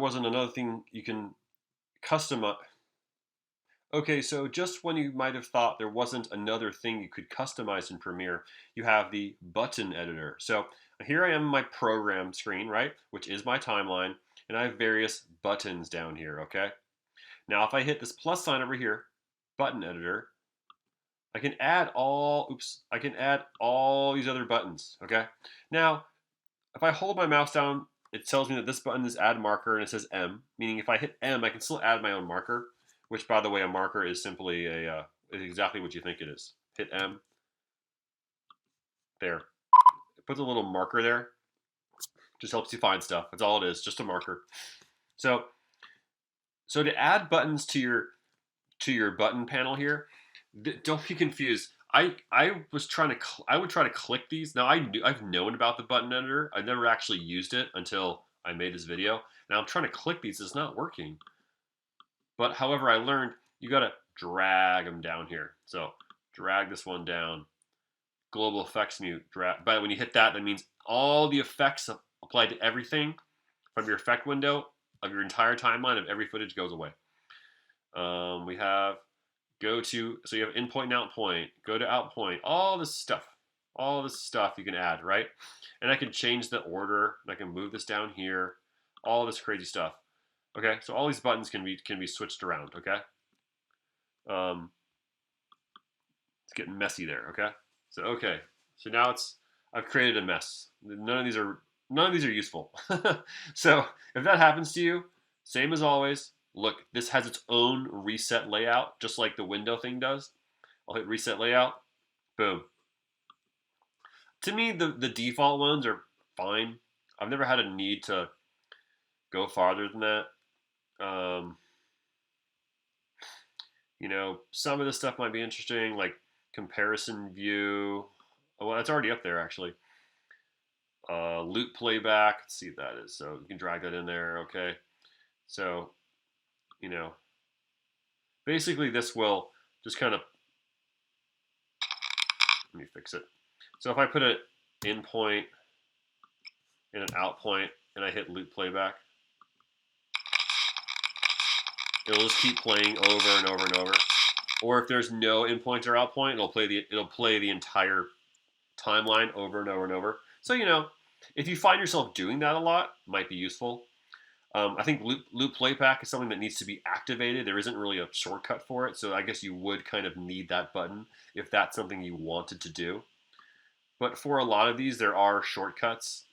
wasn't another thing you can customize. Okay, so just when you might have thought there wasn't another thing you could customize in Premiere, you have the button editor. So here I am on my program screen, right, which is my timeline, and I have various buttons down here, okay? Now if I hit this plus sign over here, button editor, I can add I can add all these other buttons, okay? Now, if I hold my mouse down, it tells me that this button is add marker and it says M, meaning if I hit M, I can still add my own marker, which by the way, a marker is simply is exactly what you think it is. Hit M, there. It puts a little marker there, just helps you find stuff. That's all it is, just a marker. So, so to add buttons to your button panel here, don't be confused. I was trying to I would try to click these. Now I've known about the button editor. I've never actually used it until I made this video. Now I'm trying to click these. It's not working. But however, I learned you got to drag them down here. So drag this one down. Global effects mute. Drag. But when you hit that, that means all the effects applied to everything from your effect window of your entire timeline of every footage goes away. We have so you have in point and out point, go to out point, all this stuff you can add, right? And I can change the order, and I can move this down here, all this crazy stuff. Okay, so all these buttons can be switched around, okay? It's getting messy there, okay? So now I've created a mess. None of these are useful. So if that happens to you, same as always, look, this has its own reset layout, just like the window thing does. I'll hit reset layout, boom. To me, the default ones are fine. I've never had a need to go farther than that. Some of this stuff might be interesting, like comparison view. Oh, well, that's already up there, actually. Loop playback, let's see what that is. So you can drag that in there, okay. So, basically this will just kind of, let me fix it. So if I put an in point and an out point and I hit loop playback, it'll just keep playing over and over and over. Or if there's no in point or out point, it'll play the entire timeline over and over and over. So if you find yourself doing that a lot, it might be useful. I think loop playback is something that needs to be activated. There isn't really a shortcut for it, so I guess you would kind of need that button if that's something you wanted to do. But for a lot of these, there are shortcuts,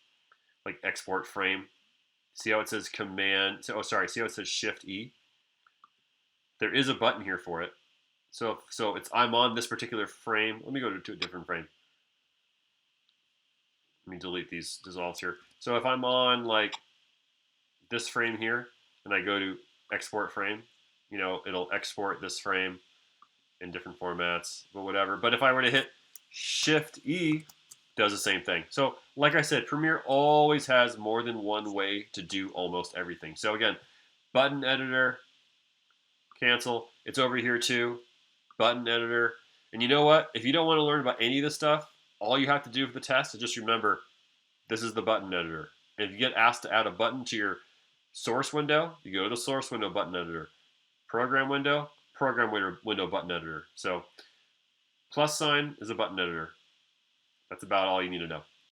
like export frame. See how it says command? See how it says Shift E? There is a button here for it. So I'm on this particular frame. Let me go to a different frame. Let me delete these dissolves here. So if I'm on like this frame here, and I go to export frame, it'll export this frame in different formats, but whatever. But if I were to hit Shift E, does the same thing. So like I said, Premiere always has more than one way to do almost everything. So again, button editor, cancel. It's over here too, button editor. And you know what? If you don't want to learn about any of this stuff, all you have to do for the test is just remember, this is the button editor. And if you get asked to add a button to your source window, you go to the source window, button editor. Program window button editor. So plus sign is a button editor. That's about all you need to know.